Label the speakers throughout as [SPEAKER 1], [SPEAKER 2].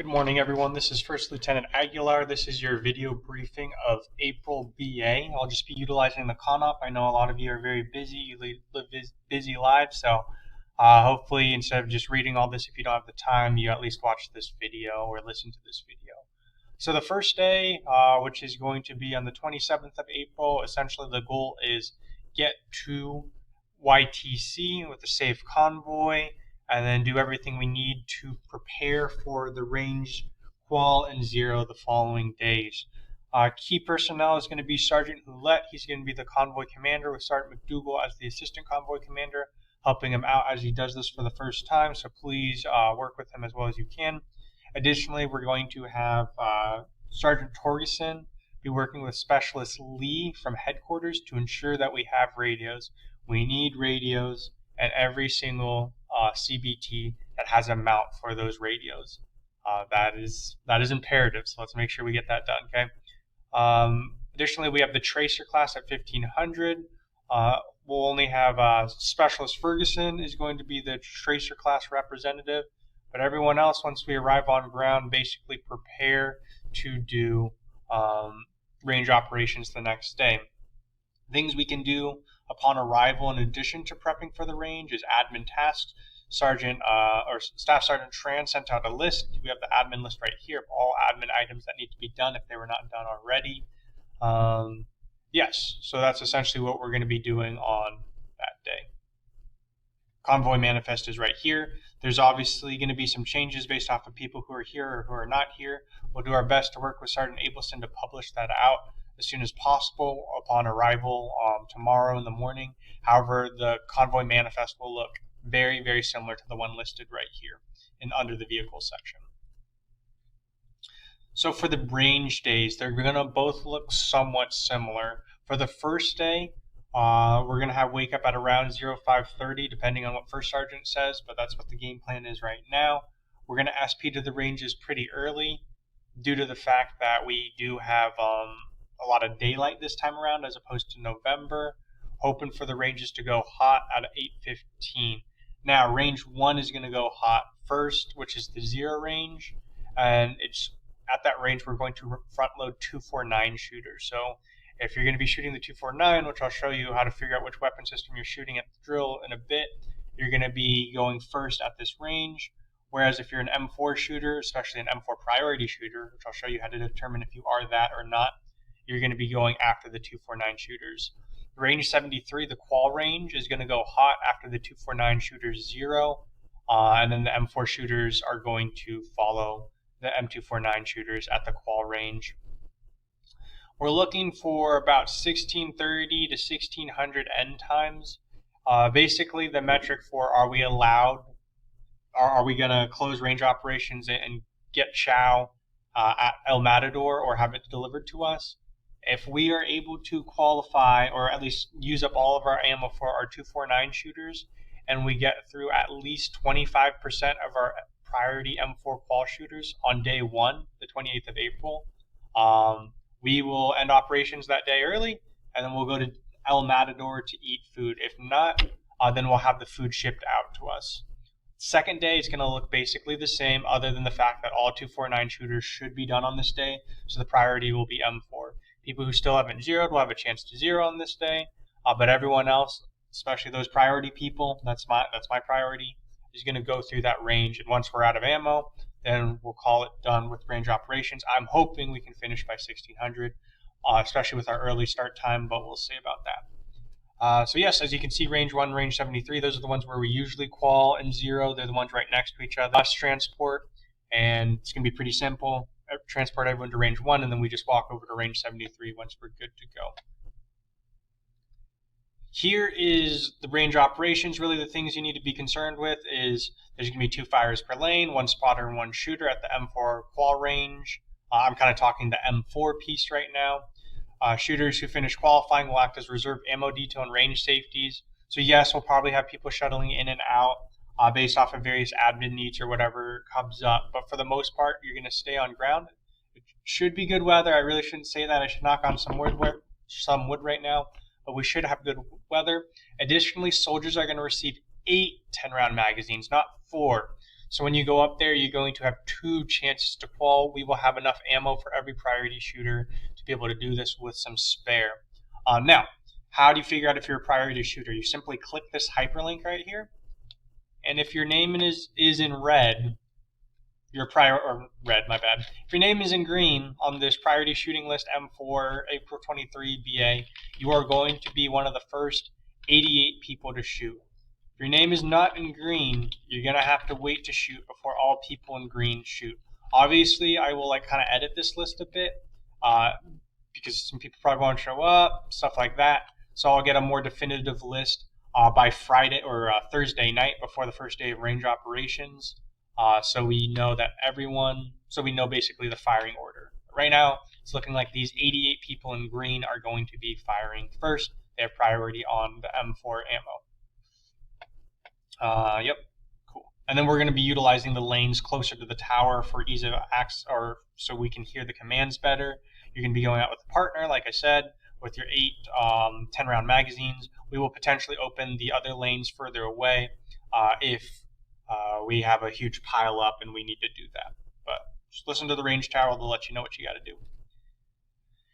[SPEAKER 1] Good morning, everyone. This is First Lieutenant Aguilar. This is your video briefing of April BA. I'll just be utilizing the CONOP. I know a lot of you are very busy. You live busy lives, so hopefully instead of just reading all this, if you don't have the time, you at least watch this video or listen to this video. So the first day, which is going to be on the 27th of April, essentially the goal is get to YTC with a safe convoy, and then do everything we need to prepare for the range qual and zero the following days. Key personnel is going to be Sergeant Houlette. He's going to be the convoy commander with Sergeant McDougal as the assistant convoy commander, helping him out as he does this for the first time, so please work with him as well as you can. Additionally, we're going to have Sergeant Torgerson be working with Specialist Lee from headquarters to ensure that we have radios. We need radios at every single CBT that has a mount for those radios. That is imperative, so let's make sure we get that done, okay? Additionally, we have the Tracer class at 1500. We'll only have Specialist Ferguson is going to be the Tracer class representative, but everyone else, once we arrive on ground, basically prepare to do range operations the next day. Things we can do upon arrival, in addition to prepping for the range, is admin tasks. Staff Sergeant Tran sent out a list. We have the admin list right here of all admin items that need to be done if they were not done already. Yes, so that's essentially what we're going to be doing on that day. Convoy manifest is right here. There's obviously going to be some changes based off of people who are here or who are not here. We'll do our best to work with Sergeant Abelson to publish that out as soon as possible upon arrival tomorrow in the morning. However, the convoy manifest will look very, very similar to the one listed right here and under the vehicle section. So for the range days, they're going to both look somewhat similar. For the first day, we're going to have wake up at around 0530, depending on what First Sergeant says, but that's what the game plan is right now. We're going to SP to the ranges pretty early due to the fact that we do have a lot of daylight this time around as opposed to November, hoping for the ranges to go hot at 8:15. Now, range 1 is going to go hot first, which is the 0 range, and it's at that range we're going to front load 249 shooters. So if you're going to be shooting the 249, which I'll show you how to figure out which weapon system you're shooting at the drill in a bit, you're going to be going first at this range. Whereas if you're an M4 shooter, especially an M4 priority shooter, which I'll show you how to determine if you are that or not, you're going to be going after the 249 shooters. Range 73, the qual range, is going to go hot after the 249 shooters 0, and then the M4 shooters are going to follow the M249 shooters at the qual range. We're looking for about 1630 to 1600 end times. Basically, the metric for are we going to close range operations and get chow at El Matador or have it delivered to us. If we are able to qualify or at least use up all of our ammo for our 249 shooters, and we get through at least 25% of our priority M4 qual shooters on day 1, the 28th of April, we will end operations that day early, and then we'll go to El Matador to eat food. If not, then we'll have the food shipped out to us. Second day is going to look basically the same, other than the fact that all 249 shooters should be done on this day, so the priority will be M4. People who still haven't zeroed will have a chance to zero on this day, but everyone else, especially those priority people, that's my priority, is going to go through that range. And once we're out of ammo, then we'll call it done with range operations. I'm hoping we can finish by 1600, especially with our early start time, but we'll see about that. So yes, as you can see, range 1, range 73, those are the ones where we usually qual and zero. They're the ones right next to each other. Bus transport, and it's going to be pretty simple. Transport everyone to range 1, and then we just walk over to range 73 once we're good to go. Here is the range operations. Really, the things you need to be concerned with is there's going to be 2 fires per lane, 1 spotter and 1 shooter at the M4 qual range. I'm kind of talking the M4 piece right now. Shooters who finish qualifying will act as reserve ammo detail and range safeties. So yes, we'll probably have people shuttling in and out based off of various admin needs or whatever comes up. But for the most part, you're going to stay on ground. It should be good weather. I really shouldn't say that. I should knock on some wood right now. But we should have good weather. Additionally, soldiers are going to receive 8 10-round magazines, not 4. So when you go up there, you're going to have 2 chances to qual. We will have enough ammo for every priority shooter to be able to do this with some spare. Now, how do you figure out if you're a priority shooter? You simply click this hyperlink right here, and if your name is in red, your red, my bad. If your name is in green on this priority shooting list M4 April 23 BA, you are going to be one of the first 88 people to shoot. If your name is not in green, you're gonna have to wait to shoot before all people in green shoot. Obviously, I will kind of edit this list a bit because some people probably won't show up, stuff like that. So I'll get a more definitive list by Friday or Thursday night before the first day of range operations. So we know that so we know basically the firing order. Right now, it's looking like these 88 people in green are going to be firing first. They have priority on the M4 ammo. Yep, cool. And then we're going to be utilizing the lanes closer to the tower for ease of access, or so we can hear the commands better. You're going to be going out with a partner, like I said, with your 8 10-round magazines. We will potentially open the other lanes further away if we have a huge pile up and we need to do that. But just listen to the range tower, they'll let you know what you got to do.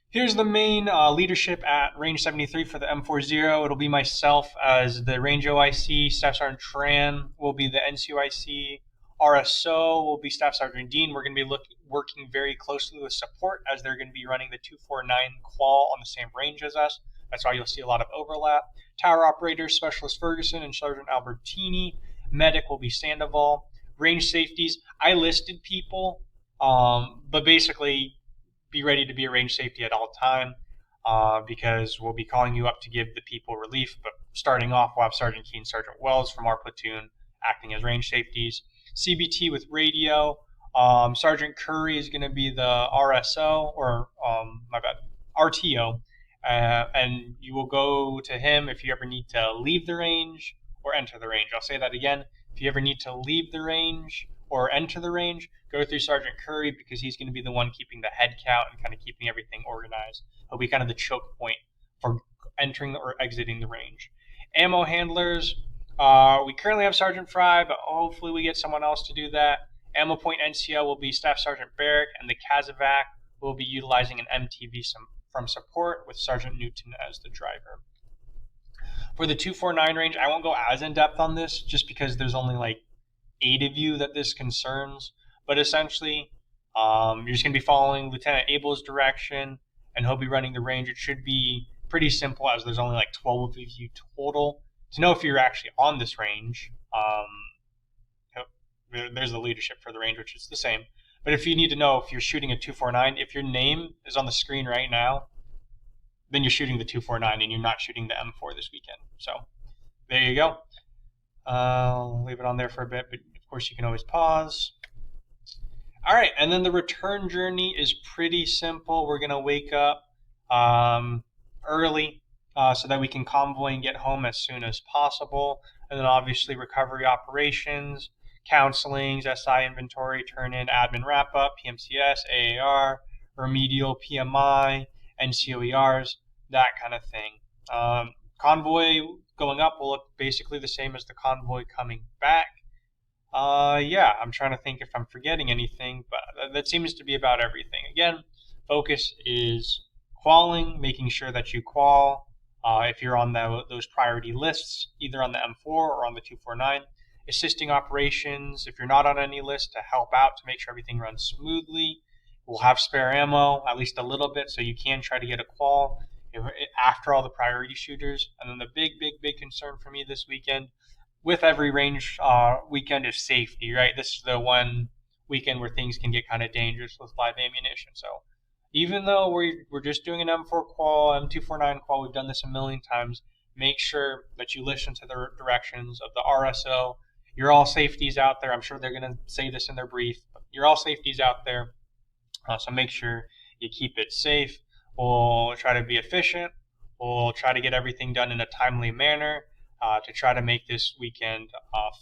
[SPEAKER 1] Here's the main leadership at range 73 for the M40. It'll be myself as the range OIC. Staff Sergeant Tran will be the NCOIC. RSO will be Staff Sergeant Dean. We're going to be working very closely with support as they're going to be running the 249 qual on the same range as us. That's why you'll see a lot of overlap. Tower Operators, Specialist Ferguson and Sergeant Albertini. Medic will be Sandoval. Range safeties, I listed people, but basically be ready to be a range safety at all time because we'll be calling you up to give the people relief. But starting off, we'll have Sergeant Key and Sergeant Wells from our platoon acting as range safeties. CBT with radio. Sergeant Curry is going to be the RSO, or RTO, and you will go to him if you ever need to leave the range or enter the range. I'll say that again. If you ever need to leave the range or enter the range, go through Sergeant Curry because he's going to be the one keeping the head count and kind of keeping everything organized. He'll be kind of the choke point for entering or exiting the range. Ammo handlers, we currently have Sergeant Fry, but hopefully we get someone else to do that. Ammo point NCO will be Staff Sergeant Barrick, and the Kazovac will be utilizing an MTV from support with Sergeant Newton as the driver. For the 249 range, I won't go as in-depth on this just because there's only like 8 of you that this concerns. But essentially, you're just going to be following Lieutenant Abel's direction, and he'll be running the range. It should be pretty simple as there's only like 12 of you total. To know if you're actually on this range, there's the leadership for the range, which is the same. But if you need to know if you're shooting a 249, if your name is on the screen right now, then you're shooting the 249 and you're not shooting the M4 this weekend. So there you go. I'll leave it on there for a bit, but of course you can always pause. All right, and then the return journey is pretty simple. We're going to wake up early so that we can convoy and get home as soon as possible. And then obviously recovery operations, counselings, SI inventory, turn-in, admin wrap-up, PMCS, AAR, remedial, PMI, NCOERs, that kind of thing. Convoy going up will look basically the same as the convoy coming back. Yeah, I'm trying to think if I'm forgetting anything, but that seems to be about everything. Again, focus is qualling, making sure that you qual if you're on those priority lists, either on the M4 or on the 249. Assisting operations, if you're not on any list, to help out to make sure everything runs smoothly. We'll have spare ammo, at least a little bit, so you can try to get a qual after all the priority shooters. And then the big concern for me this weekend, with every range weekend, is safety, right? This is the one weekend where things can get kind of dangerous with live ammunition. So even though we're just doing an M4 qual, M249 qual, we've done this a million times, make sure that you listen to the directions of the RSO. You're all safeties out there. I'm sure they're going to say this in their brief, but you're all safeties out there. So make sure you keep it safe. We'll try to be efficient. We'll try to get everything done in a timely manner to try to make this weekend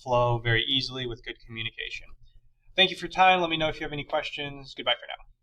[SPEAKER 1] flow very easily with good communication. Thank you for your time. Let me know if you have any questions. Goodbye for now.